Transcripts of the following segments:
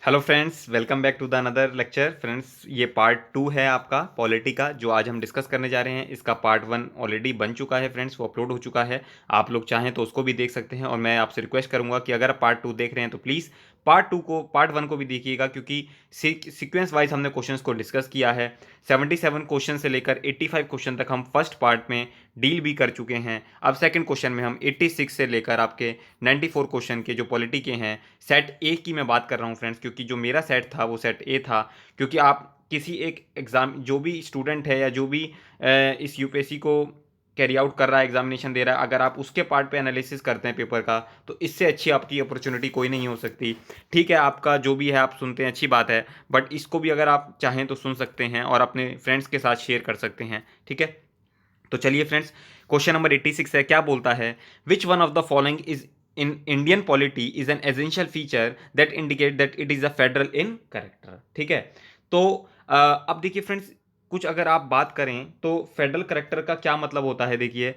Hello friends, welcome back to the another lecture. Friends, ये part 2 है आपका polity का, जो आज हम डिस्कस करने जा रहे हैं। इसका पार्ट 1 ऑलरेडी बन चुका है फ्रेंड्स, वो अपलोड हो चुका है। आप लोग चाहें तो उसको भी देख सकते हैं, और मैं आपसे रिक्वेस्ट करूंगा कि अगर आप पार्ट 2 देख रहे हैं तो प्लीज़ पार्ट 1 को भी देखिएगा, क्योंकि सीक्वेंस वाइज हमने क्वेश्चंस को डिस्कस किया है। 77 क्वेश्चन से लेकर 85 क्वेश्चन तक हम फर्स्ट पार्ट में डील भी कर चुके हैं। अब सेकंड क्वेश्चन में हम 86 से लेकर आपके 94 क्वेश्चन के जो पॉलिटी के हैं, सेट ए की मैं बात कर रहा हूँ फ्रेंड्स, क्योंकि जो मेरा सेट था वो सेट ए था। क्योंकि आप किसी एक एग्ज़ाम, जो भी स्टूडेंट है या जो भी इस यूपीएससी को कैरी आउट कर रहा है, एग्जामिनेशन दे रहा है, अगर आप उसके पार्ट पे एनालिसिस करते हैं पेपर का, तो इससे अच्छी आपकी अपॉर्चुनिटी कोई नहीं हो सकती। ठीक है, आपका जो भी है आप सुनते हैं, अच्छी बात है, बट इसको भी अगर आप चाहें तो सुन सकते हैं और अपने फ्रेंड्स के साथ शेयर कर सकते हैं। ठीक है, तो चलिए फ्रेंड्स, क्वेश्चन नंबर 86 है। क्या बोलता है? विच one of the following is in Indian polity is an essential feature that indicate that it is a federal in character. ठीक है, तो अब देखिए फ्रेंड्स, कुछ अगर आप बात करें तो फेडरल करेक्टर का क्या मतलब होता है। देखिए,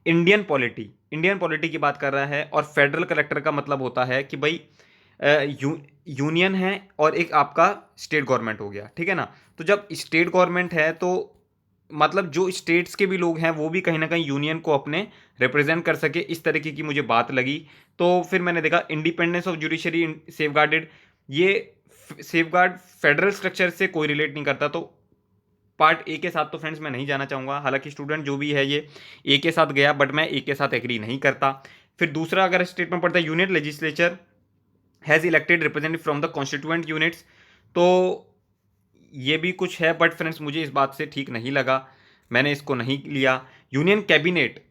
इंडियन पॉलिटी की बात कर रहा है, और फेडरल करेक्टर का मतलब होता है कि भाई यूनियन है और एक आपका स्टेट गवर्नमेंट हो गया। ठीक है ना, तो जब स्टेट गवर्नमेंट है तो मतलब जो स्टेट्स के भी लोग हैं वो भी कहीं ना कहीं यूनियन को अपने रिप्रेजेंट कर सके, इस तरीके की मुझे बात लगी। तो फिर मैंने देखा इंडिपेंडेंस ऑफ जुडिशरी सेफगार्डेड, ये सेफगार्ड फेडरल स्ट्रक्चर से कोई रिलेट नहीं करता। तो पार्ट ए के साथ तो फ्रेंड्स मैं नहीं जाना चाहूँगा, हालांकि स्टूडेंट जो भी है ये ए के साथ गया, बट मैं ए के साथ एग्री नहीं करता। फिर दूसरा अगर स्टेटमेंट पढ़ता है, unit legislature has elected representative from the constituent units, तो ये भी कुछ है, बट फ्रेंड्स मुझे इस बात से ठीक नहीं लगा, मैंने इसको नहीं लिया। Union cabinet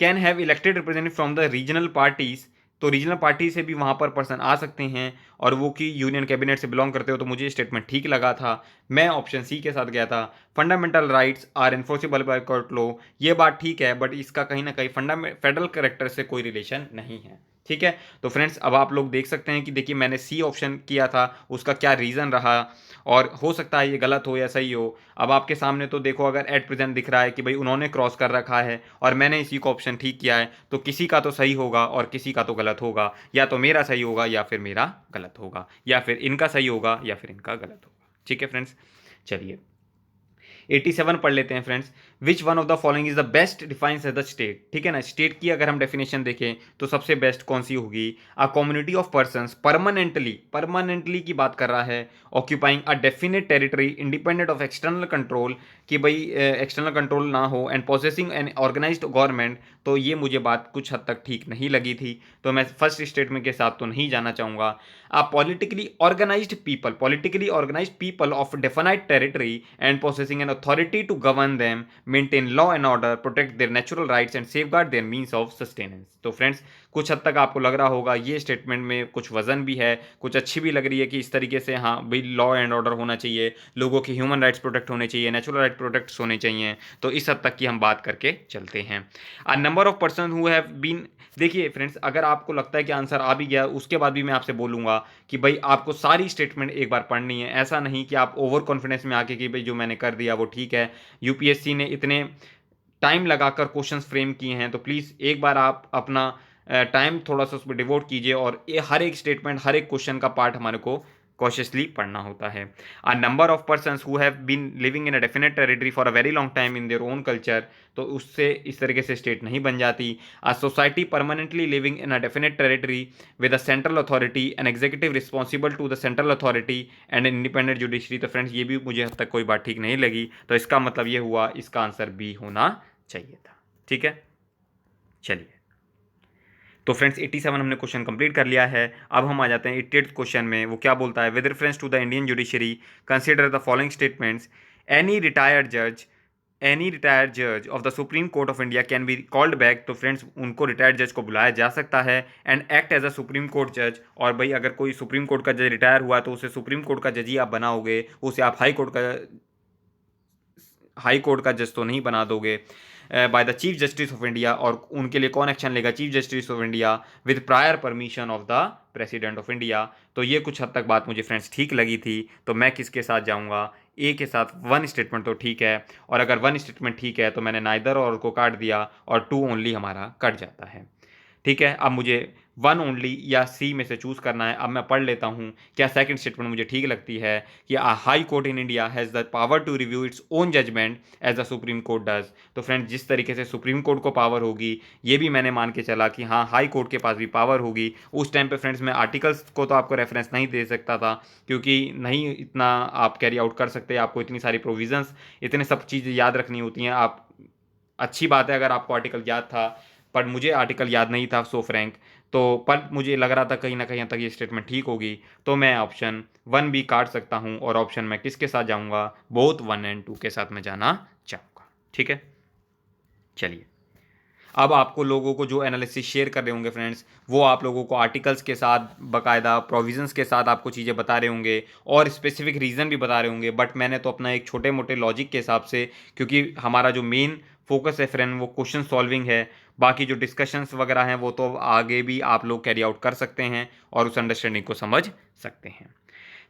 can have elected representative from the regional parties, तो रीजनल पार्टी से भी वहाँ पर पर्सन आ सकते हैं और वो कि यूनियन कैबिनेट से बिलोंग करते हो, तो मुझे स्टेटमेंट ठीक लगा था। मैं ऑप्शन सी के साथ गया था। Fundamental rights are enforceable by court law, ये बात ठीक है, बट इसका कहीं ना कहीं फेडरल करेक्टर से कोई रिलेशन नहीं है। ठीक है, तो फ्रेंड्स अब आप लोग देख सकते हैं कि देखिए मैंने सी ऑप्शन किया था, उसका क्या रीज़न रहा, और हो सकता है ये गलत हो या सही हो। अब आपके सामने तो देखो, अगर एट प्रेजेंट दिख रहा है कि भाई उन्होंने क्रॉस कर रखा है और मैंने इसी को ऑप्शन ठीक किया है, तो किसी का तो सही होगा और किसी का तो गलत होगा। या तो मेरा सही होगा या फिर मेरा गलत होगा, या फिर इनका सही होगा या फिर इनका गलत होगा। ठीक है फ्रेंड्स, चलिए 87 पढ़ लेते हैं friends. Which one of the following is the best defines as the state. ठीक है ना, स्टेट की अगर हम डेफिनेशन देखें तो सबसे बेस्ट कौन सी होगी? A community of persons permanently की बात कर रहा है, occupying a definite territory independent of external control, कि भाई एक्सटर्नल कंट्रोल ना हो, and possessing an organised government, तो ये मुझे बात कुछ हद तक ठीक नहीं लगी थी, तो मैं फर्स्ट स्टेटमेंट के साथ तो नहीं जाना चाहूँगा। a politically organized people of definite territory and possessing an authority to govern them, maintain law and order, protect their natural rights and safeguard their means of sustenance। तो फ्रेंड्स, कुछ हद तक आपको लग रहा होगा ये स्टेटमेंट में कुछ वजन भी है, कुछ अच्छी भी लग रही है कि इस तरीके से हाँ भाई लॉ एंड ऑर्डर होना चाहिए, लोगों के ह्यूमन राइट्स प्रोटेक्ट होने चाहिए, नेचुरल राइट प्रोटेक्ट होने चाहिए। तो इस हद तक की हम बात करके चलते हैं। A number of person who have been, देखिए फ्रेंड्स, अगर आपको लगता है कि आंसर आ भी गया, उसके बाद भी मैं आपसे बोलूंगा कि भाई आपको सारी स्टेटमेंट एक बार पढ़नी है। ऐसा नहीं कि आप ओवर कॉन्फिडेंस में आके कि भाई जो मैंने कर दिया वो ठीक है। यूपीएससी ने इतने टाइम लगाकर क्वेश्चंस फ्रेम किए हैं, तो प्लीज़ एक बार आप अपना टाइम थोड़ा सा उस पर डिवोट कीजिए, और ये हर एक स्टेटमेंट, हर एक क्वेश्चन का पार्ट हमारे को कॉशियसली पढ़ना होता है। A number of person who have been living in a definite territory for a very long time in their own culture, तो उससे इस तरीके से स्टेट नहीं बन जाती। A society permanently living in a definite territory with a central authority and executive responsible to the central authority and independent judiciary, तो friends ये भी मुझे हद तक कोई बात ठीक नहीं लगी, तो इसका मतलब ये हुआ इसका आंसर बी होना चाहिए था। ठीक है, चलिए, तो फ्रेंड्स 87 हमने क्वेश्चन कंप्लीट कर लिया है। अब हम आ जाते हैं 88 क्वेश्चन में। वो क्या बोलता है? With reference to the Indian judiciary consider the following statements. Any retired जज एनी रिटायर्ड जज of the supreme court of India can be called back, तो फ्रेंड्स उनको रिटायर्ड जज को बुलाया जा सकता है, and act as a supreme court जज। और भाई अगर कोई सुप्रीम कोर्ट का जज रिटायर हुआ तो उसे सुप्रीम कोर्ट का जज ही आप बनाओगे, उसे आप हाई कोर्ट का जज तो नहीं बना दोगे। By the chief justice of India, और उनके लिए कौन एक्शन लेगा? Chief justice of India with prior permission of the president of India. तो ये कुछ हद तक बात मुझे फ्रेंड्स ठीक लगी थी, तो मैं किसके साथ जाऊंगा? ए के साथ। वन स्टेटमेंट तो ठीक है, और अगर वन स्टेटमेंट ठीक है तो मैंने नाइदर और को काट दिया, और टू ओनली हमारा कट जाता है। ठीक है, अब मुझे वन ओनली या सी में से चूज करना है। अब मैं पढ़ लेता हूँ, क्या सेकंड स्टेटमेंट मुझे ठीक लगती है कि a high court in India has the power to review its own judgement as the supreme court does. तो फ्रेंड्स, जिस तरीके से सुप्रीम कोर्ट को पावर होगी, ये भी मैंने मान के चला कि हाँ, हाई कोर्ट के पास भी पावर होगी। उस टाइम पे फ्रेंड्स मैं आर्टिकल्स को तो आपको रेफरेंस नहीं दे सकता था, क्योंकि नहीं इतना आप कैरी आउट कर सकते, आपको इतनी सारी प्रोविजंस, इतने सब चीज़ें याद रखनी होती हैं। आप, अच्छी बात है अगर आपको आर्टिकल याद था, पर मुझे आर्टिकल याद नहीं था, सो फ्रैंक। तो पर मुझे लग रहा था कहीं ना कहीं तक ये स्टेटमेंट ठीक होगी, तो मैं ऑप्शन वन भी काट सकता हूँ, और ऑप्शन मैं किसके साथ जाऊँगा, बोथ वन एंड टू के साथ मैं जाना चाहूँगा। ठीक है, चलिए। अब आपको लोगों को जो एनालिसिस शेयर कर रहे होंगे फ्रेंड्स, वो आप लोगों को आर्टिकल्स के साथ बाकायदा प्रोविजंस के साथ आपको चीज़ें बता रहे होंगे, और स्पेसिफिक रीज़न भी बता रहे होंगे। बट मैंने तो अपना एक छोटे मोटे लॉजिक के हिसाब से, क्योंकि हमारा जो मेन फोकस है फ्रेंड वो क्वेश्चन सॉल्विंग है, बाकी जो डिस्कशंस वगैरह हैं वो तो आगे भी आप लोग कैरी आउट कर सकते हैं और उस अंडरस्टैंडिंग को समझ सकते हैं।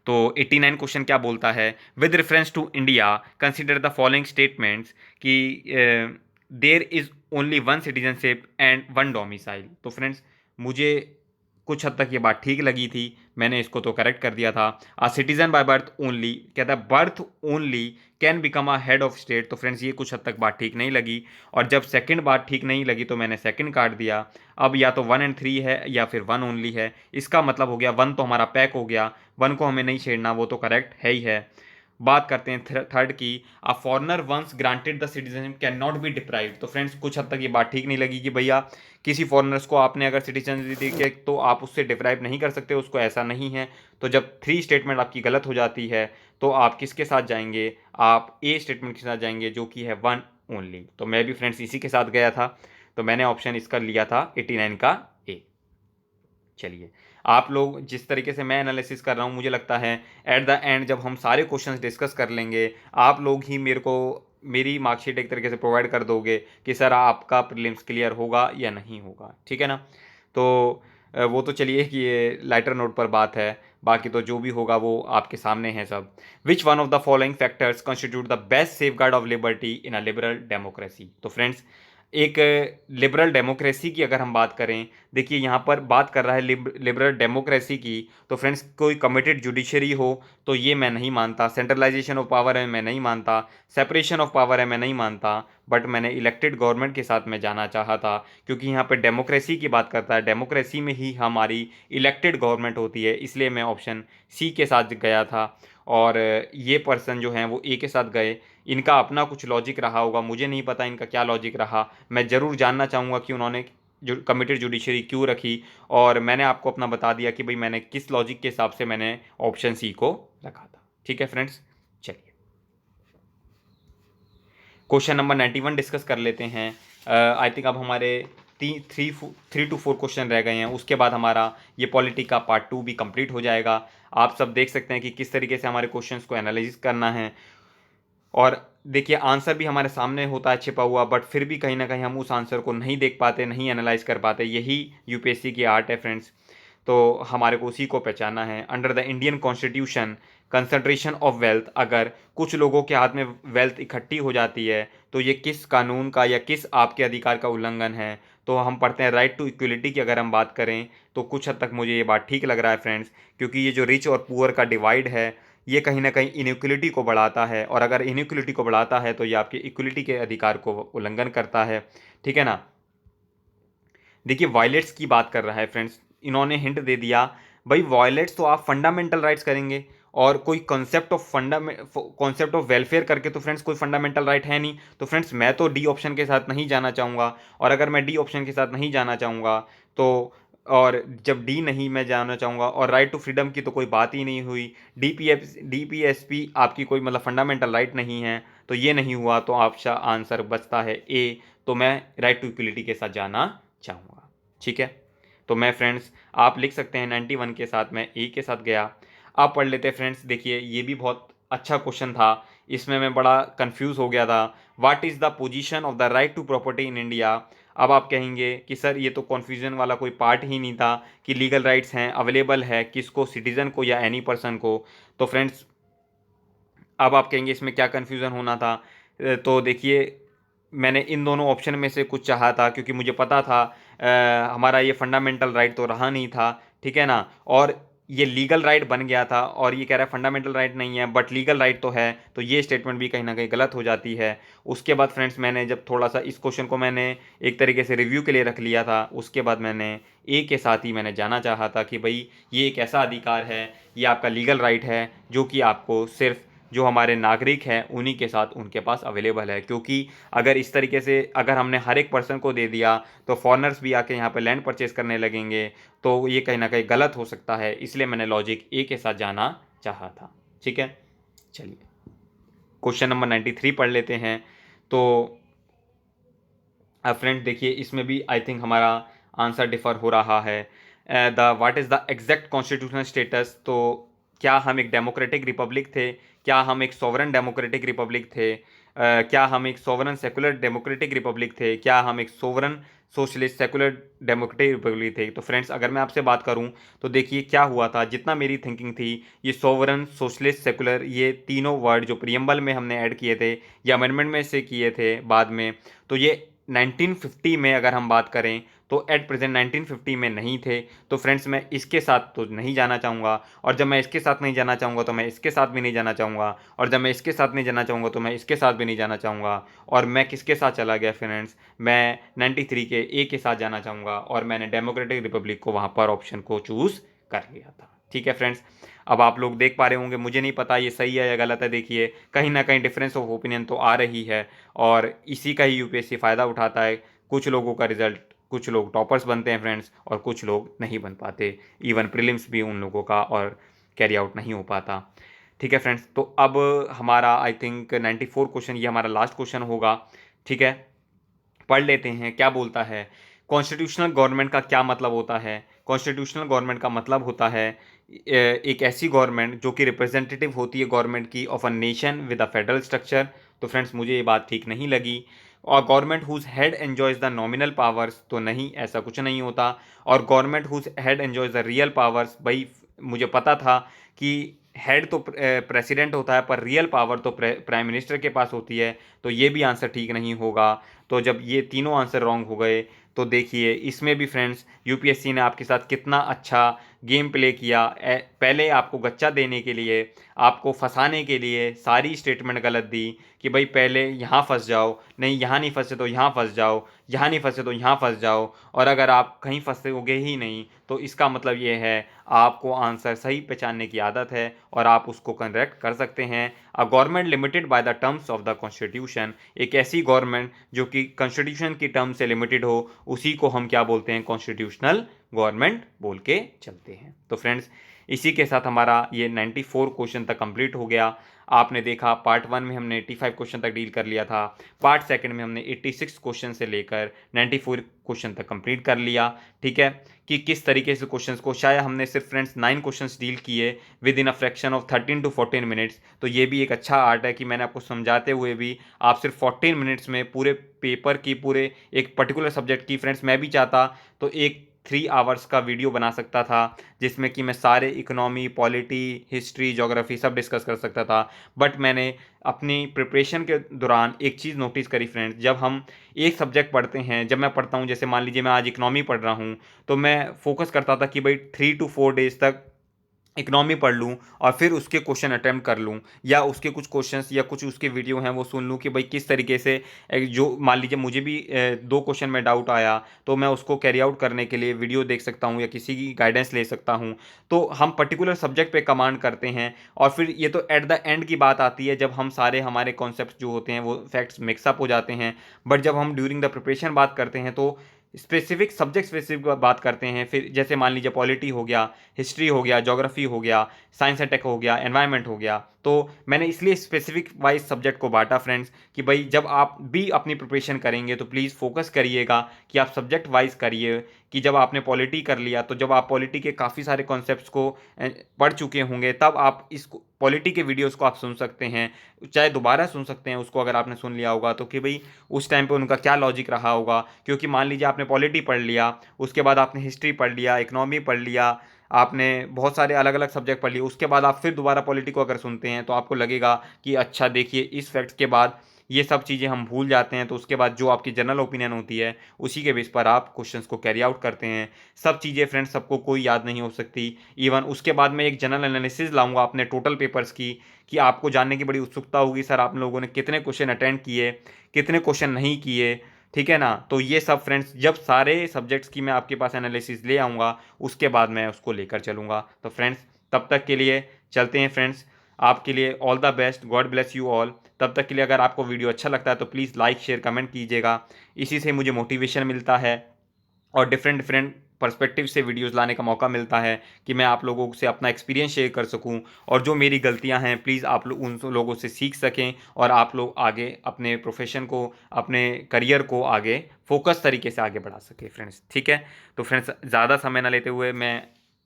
तो 89 क्वेश्चन क्या बोलता है, with reference to India consider the following statements कि there is only one citizenship and one domicile. तो फ्रेंड्स, मुझे कुछ हद तक ये बात ठीक लगी थी, मैंने इसको तो करेक्ट कर दिया था। A citizen by birth only, कहता है birth only can become a head of state. तो फ्रेंड्स, ये कुछ हद तक बात ठीक नहीं लगी, और जब सेकंड बात ठीक नहीं लगी तो मैंने सेकंड काट दिया। अब या तो वन एंड थ्री है या फिर वन ओनली है, इसका मतलब हो गया वन तो हमारा पैक हो गया, वन को हमें नहीं छेड़ना, वो तो करेक्ट है ही है। बात करते हैं थर्ड की, a foreigner once granted the citizenship can not be deprived. तो फ्रेंड्स, कुछ हद तक ये बात ठीक नहीं लगी कि भैया किसी फॉरनर्स को आपने अगर सिटीजनशिप दी है तो आप उससे डिप्राइव नहीं कर सकते, उसको ऐसा नहीं है। तो जब थ्री स्टेटमेंट आपकी गलत हो जाती है, तो आप किसके साथ जाएंगे, आप ए स्टेटमेंट के साथ जाएंगे जो कि है वन ओनली। तो मैं भी फ्रेंड्स इसी के साथ गया था, तो मैंने ऑप्शन इसका लिया था 89 का ए। चलिए, आप लोग जिस तरीके से मैं एनालिसिस कर रहा हूँ, मुझे लगता है एट द एंड जब हम सारे क्वेश्चंस डिस्कस कर लेंगे, आप लोग ही मेरे को मेरी मार्कशीट एक तरीके से प्रोवाइड कर दोगे कि सर आपका प्रीलिम्स क्लियर होगा या नहीं होगा। ठीक है ना? तो वो तो चलिए कि ये लाइटर नोट पर बात है, बाकी तो जो भी होगा वो आपके सामने है सब। विच one of the following factors constitute the best safe guard of liberty in a liberal democracy. तो फ्रेंड्स, एक लिबरल डेमोक्रेसी की अगर हम बात करें, देखिए यहाँ पर बात कर रहा है लिबरल डेमोक्रेसी की, तो फ्रेंड्स कोई कमिटेड जुडिशरी हो तो ये मैं नहीं मानता, सेंट्रलाइजेशन ऑफ पावर है मैं नहीं मानता, सेपरेशन ऑफ पावर है मैं नहीं मानता, बट मैंने इलेक्टेड गवर्नमेंट के साथ में जाना चाहा था, क्योंकि यहाँ पर डेमोक्रेसी की बात करता है, डेमोक्रेसी में ही हमारी इलेक्टेड गवर्नमेंट होती है, इसलिए मैं ऑप्शन सी के साथ गया था। और ये पर्सन जो हैं वो ए के साथ गए, इनका अपना कुछ लॉजिक रहा होगा, मुझे नहीं पता इनका क्या लॉजिक रहा। मैं ज़रूर जानना चाहूँगा कि उन्होंने जो कमिटेड जुडिशरी क्यों रखी, और मैंने आपको अपना बता दिया कि भाई मैंने किस लॉजिक के हिसाब से मैंने ऑप्शन सी को रखा था। ठीक है फ्रेंड्स, चलिए क्वेश्चन नंबर 91 डिस्कस कर लेते हैं। आई थिंक अब हमारे थ्री टू फोर क्वेश्चन रह गए हैं, उसके बाद हमारा ये पॉलिटी का पार्ट टू भी कंप्लीट हो जाएगा। आप सब देख सकते हैं कि किस तरीके से हमारे क्वेश्चंस को एनालिसिस करना है, और देखिए आंसर भी हमारे सामने होता है छिपा हुआ, बट फिर भी कहीं ना कहीं हम उस आंसर को नहीं देख पाते, नहीं एनालाइज कर पाते। यही यूपीएससी की आर्ट है फ्रेंड्स, तो हमारे को उसी को पहचानना है। Under the Indian constitution concentration of wealth, अगर कुछ लोगों के हाथ में वेल्थ इकट्ठी हो जाती है तो ये किस कानून का या किस आपके अधिकार का उल्लंघन है। तो हम पढ़ते हैं राइट टू इक्वलिटी की अगर हम बात करें, तो कुछ हद तक मुझे ये बात ठीक लग रहा है फ्रेंड्स, क्योंकि ये जो रिच और पुअर का डिवाइड है, ये कहीं ना कहीं इनइक्वलिटी को बढ़ाता है, और अगर इनइक्वलिटी को बढ़ाता है तो ये आपके इक्वलिटी के अधिकार को उल्लंघन करता है। ठीक है ना? देखिए वायलेट्स की बात कर रहा है फ्रेंड्स, इन्होंने हिंट दे दिया, भाई वायलेट्स तो आप फंडामेंटल राइट्स करेंगे, और कोई कॉन्सेप्ट ऑफ वेलफेयर करके तो फ्रेंड्स कोई फंडामेंटल राइट है नहीं। तो फ्रेंड्स मैं तो डी ऑप्शन के साथ नहीं जाना चाहूँगा, और अगर मैं डी ऑप्शन के साथ नहीं जाना चाहूँगा तो, और जब डी नहीं मैं जाना चाहूँगा, और राइट टू फ्रीडम की तो कोई बात ही नहीं हुई, डीपीएसपी आपकी कोई मतलब फंडामेंटल राइट नहीं है, तो ये नहीं हुआ, तो आपका आंसर बचता है ए। तो मैं राइट टू इक्वलिटी के साथ जाना चाहूँगा। ठीक है, तो मैं फ्रेंड्स, आप लिख सकते हैं 91 के साथ मैं ए के साथ गया। आप पढ़ लेते हैं फ्रेंड्स, देखिए ये भी बहुत अच्छा क्वेश्चन था, इसमें मैं बड़ा कंफ्यूज हो गया था। What is the position of the right to property in India. अब आप कहेंगे कि सर ये तो कन्फ्यूजन वाला कोई पार्ट ही नहीं था, कि लीगल राइट्स हैं, अवेलेबल है किसको, सिटीजन को या एनी पर्सन को। तो फ्रेंड्स अब आप कहेंगे इसमें क्या कन्फ्यूज़न होना था, तो देखिए मैंने इन दोनों ऑप्शन में से कुछ चाहा था, क्योंकि मुझे पता था हमारा ये फंडामेंटल राइट तो रहा नहीं था, ठीक है ना, और ये लीगल राइट बन गया था, और ये कह रहा है फंडामेंटल राइट नहीं है बट लीगल राइट तो है, तो ये स्टेटमेंट भी कहीं ना कहीं गलत हो जाती है। उसके बाद फ्रेंड्स मैंने जब थोड़ा सा इस क्वेश्चन को मैंने एक तरीके से रिव्यू के लिए रख लिया था, उसके बाद मैंने ए के साथ ही मैंने जाना चाहा था कि भाई ये एक ऐसा अधिकार है, ये आपका लीगल राइट है जो कि आपको सिर्फ जो हमारे नागरिक हैं उन्हीं के साथ उनके पास अवेलेबल है। क्योंकि अगर इस तरीके से अगर हमने हर एक पर्सन को दे दिया तो फॉरनर्स भी आके यहाँ पे लैंड परचेज करने लगेंगे, तो ये कहीं ना कहीं गलत हो सकता है, इसलिए मैंने लॉजिक ए के साथ जाना चाहा था। ठीक है, चलिए क्वेश्चन नंबर 93 पढ़ लेते हैं। तो अब फ्रेंड देखिए, इसमें भी आई थिंक हमारा आंसर डिफर हो रहा है। The what is the exact constitutional status, तो क्या हम एक डेमोक्रेटिक रिपब्लिक थे, क्या हम एक सॉवरन डेमोक्रेटिक रिपब्लिक थे, क्या हम एक सॉवरन सेकुलर डेमोक्रेटिक रिपब्लिक थे, क्या हम एक sovereign socialist secular democratic Republic थे। तो फ्रेंड्स अगर मैं आपसे बात करूं तो देखिए क्या हुआ था, जितना मेरी थिंकिंग थी, ये सोवरन सोशलिस्ट सेकुलर ये तीनों वर्ड जो प्रियम्बल में हमने ऐड किए थे या अमेंडमेंट में से किए थे बाद में, तो ये 1950 में अगर हम बात करें तो एट प्रेजेंट 1950 में नहीं थे। तो फ्रेंड्स मैं इसके साथ तो नहीं जाना चाहूँगा, और जब मैं इसके साथ नहीं जाना चाहूँगा तो मैं इसके साथ भी नहीं जाना चाहूँगा, और जब मैं इसके साथ नहीं जाना चाहूँगा तो मैं इसके साथ भी नहीं जाना चाहूँगा। और मैं किसके साथ चला गया फ्रेंड्स, मैं 93 के ए के साथ जाना चाहूँगा, और मैंने डेमोक्रेटिक रिपब्लिक को वहाँ पर ऑप्शन को चूज़ कर लिया था। ठीक है फ्रेंड्स, अब आप लोग देख पा रहे होंगे, मुझे नहीं पता ये सही है या गलत है, देखिए कहीं ना कहीं डिफरेंस ऑफ ओपिनियन तो आ रही है, और इसी का ही यूपीएससी फ़ायदा उठाता है। कुछ लोगों का रिजल्ट, कुछ लोग टॉपर्स बनते हैं फ्रेंड्स, और कुछ लोग नहीं बन पाते, इवन प्रीलिम्स भी उन लोगों का और कैरी आउट नहीं हो पाता। ठीक है फ्रेंड्स, तो अब हमारा आई थिंक 94 क्वेश्चन, ये हमारा लास्ट क्वेश्चन होगा। ठीक है, पढ़ लेते हैं क्या बोलता है। कॉन्स्टिट्यूशनल गवर्नमेंट का क्या मतलब होता है। कॉन्स्टिट्यूशनल गवर्नमेंट का मतलब होता है एक ऐसी गवर्नमेंट जो कि रिप्रेजेंटेटिव होती है गवर्नमेंट की of a nation with a federal structure. तो फ्रेंड्स मुझे ये बात ठीक नहीं लगी। और government whose head enjoys the nominal powers, तो नहीं, ऐसा कुछ नहीं होता। और government whose head enjoys the real powers, भाई मुझे पता था कि हेड तो प्रेसिडेंट होता है पर रियल पावर तो प्राइम मिनिस्टर के पास होती है, तो ये भी आंसर ठीक नहीं होगा। तो जब ये तीनों आंसर रॉन्ग हो गए तो देखिए इसमें भी फ्रेंड्स यूपीएससी ने आपके साथ कितना अच्छा गेम प्ले किया। पहले आपको गच्चा देने के लिए, आपको फंसाने के लिए सारी स्टेटमेंट गलत दी कि भाई पहले यहाँ फंस जाओ, नहीं यहाँ नहीं फंसे तो यहाँ फंस जाओ, यहाँ नहीं फंसे तो यहाँ फंस जाओ, और अगर आप कहीं फंसोगे ही नहीं तो इसका मतलब ये है आपको आंसर सही पहचानने की आदत है और आप उसको करेक्ट कर सकते हैं। A government limited by the terms of the constitution, एक ऐसी गवर्नमेंट जो कि कॉन्स्टिट्यूशन की टर्म से लिमिटेड हो, उसी को हम क्या बोलते हैं, कॉन्स्टिट्यूशनल गवर्नमेंट बोल के चलते हैं। तो फ्रेंड्स इसी के साथ हमारा ये 94 क्वेश्चन तक कंप्लीट हो गया। आपने देखा पार्ट 1 में हमने 85 क्वेश्चन तक डील कर लिया था, पार्ट 2 में हमने 86 क्वेश्चन से लेकर 94 क्वेश्चन तक कंप्लीट कर लिया। ठीक है, कि किस तरीके से क्वेश्चंस को, शायद हमने सिर्फ फ्रेंड्स 9 क्वेश्चंस डील किए with in a fraction of 13 to 14 minutes. तो ये भी एक अच्छा आर्ट है कि मैंने आपको समझाते हुए भी आप सिर्फ 14 मिनट्स में पूरे पेपर की, पूरे एक पर्टिकुलर सब्जेक्ट की, फ्रेंड्स मैं भी चाहता तो एक 3 आवर्स का वीडियो बना सकता था जिसमें कि मैं सारे इकोनॉमी, पॉलिटी, हिस्ट्री, ज्योग्राफी सब डिस्कस कर सकता था। बट मैंने अपनी प्रिपरेशन के दौरान एक चीज़ नोटिस करी फ्रेंड्स, जब हम एक सब्जेक्ट पढ़ते हैं, जब मैं पढ़ता हूँ, जैसे मान लीजिए मैं आज इकोनॉमी पढ़ रहा हूँ, तो मैं फोकस करता था कि भाई 3 to 4 डेज तक इकोनॉमी पढ़ लूँ और फिर उसके क्वेश्चन अटेम्प्ट कर लूँ, या उसके कुछ क्वेश्चंस या कुछ उसके वीडियो हैं वो सुन लूँ कि भाई किस तरीके से जो मान लीजिए मुझे भी 2 क्वेश्चन में डाउट आया तो मैं उसको कैरी आउट करने के लिए वीडियो देख सकता हूँ या किसी की गाइडेंस ले सकता हूँ। तो हम पर्टिकुलर सब्जेक्ट पे कमांड करते हैं, और फिर ये तो एट द एंड की बात आती है जब हम सारे हमारे कॉन्सेप्ट जो होते हैं वो फैक्ट्स मिक्सअप हो जाते हैं। बट जब हम ड्यूरिंग द प्रिपरेशन बात करते हैं तो स्पेसिफिक सब्जेक्ट स्पेसिफिक बात करते हैं। फिर जैसे मान लीजिए पॉलिटी हो गया, हिस्ट्री हो गया, ज्योग्राफी हो गया, साइंस एंड टेक हो गया, एनवायरनमेंट हो गया, तो मैंने इसलिए स्पेसिफिक वाइज सब्जेक्ट को बांटा फ्रेंड्स कि भाई जब आप भी अपनी प्रिपरेशन करेंगे तो प्लीज़ फोकस करिएगा कि आप सब्जेक्ट वाइज करिए। कि जब आपने पॉलिटी कर लिया तो जब आप पॉलिटी के काफ़ी सारे कॉन्सेप्ट्स को पढ़ चुके होंगे तब आप इस पॉलिटी के वीडियोस को आप सुन सकते हैं, चाहे दोबारा सुन सकते हैं उसको अगर आपने सुन लिया होगा तो, कि भाई उस टाइम पे उनका क्या लॉजिक रहा होगा। क्योंकि मान लीजिए आपने पॉलिटी पढ़ लिया, उसके बाद आपने हिस्ट्री पढ़ लिया, इकोनॉमी पढ़ लिया, आपने बहुत सारे अलग अलग सब्जेक्ट पढ़ लिए, उसके बाद आप फिर दोबारा पॉलिटी को अगर सुनते हैं तो आपको लगेगा कि अच्छा देखिए इस फैक्ट के बाद ये सब चीज़ें हम भूल जाते हैं, तो उसके बाद जो आपकी जनरल ओपिनियन होती है उसी के बेस पर आप क्वेश्चंस को कैरी आउट करते हैं। सब चीज़ें फ्रेंड्स सबको कोई याद नहीं हो सकती। इवन उसके बाद मैं एक जनरल एनालिसिस लाऊँगा अपने टोटल पेपर्स की, कि आपको जानने की बड़ी उत्सुकता होगी सर आप लोगों ने कितने क्वेश्चन अटेंड किए, कितने क्वेश्चन नहीं किए, ठीक है ना? तो ये सब फ्रेंड्स जब सारे सब्जेक्ट्स की मैं आपके पास एनालिसिस ले आऊँगा, उसके बाद मैं उसको लेकर चलूँगा। तो फ्रेंड्स तब तक के लिए चलते हैं फ्रेंड्स, आपके लिए all the best, God bless you all. तब तक के लिए अगर आपको वीडियो अच्छा लगता है तो प्लीज़ लाइक, शेयर, कमेंट कीजिएगा। इसी से मुझे मोटिवेशन मिलता है और डिफरेंट डिफरेंट पर्सपेक्टिव से वीडियोस लाने का मौका मिलता है कि मैं आप लोगों से अपना एक्सपीरियंस शेयर कर सकूं, और जो मेरी गलतियां हैं प्लीज़ आप लोग उन लोगों से सीख सकें और आप लोग आगे अपने प्रोफेशन को, अपने करियर को आगे फोकस तरीके से आगे बढ़ा सकें फ्रेंड्स, ठीक है? तो फ्रेंड्स ज़्यादा समय ना लेते हुए मैं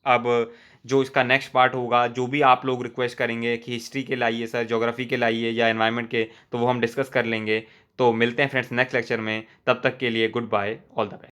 अब जो इसका नेक्स्ट पार्ट होगा, जो भी आप लोग रिक्वेस्ट करेंगे कि हिस्ट्री के लाइए सर, ज्योग्राफी के लाइए या एनवायरनमेंट के, तो वो हम डिस्कस कर लेंगे। तो मिलते हैं फ्रेंड्स नेक्स्ट लेक्चर में, तब तक के लिए good bye, all the best.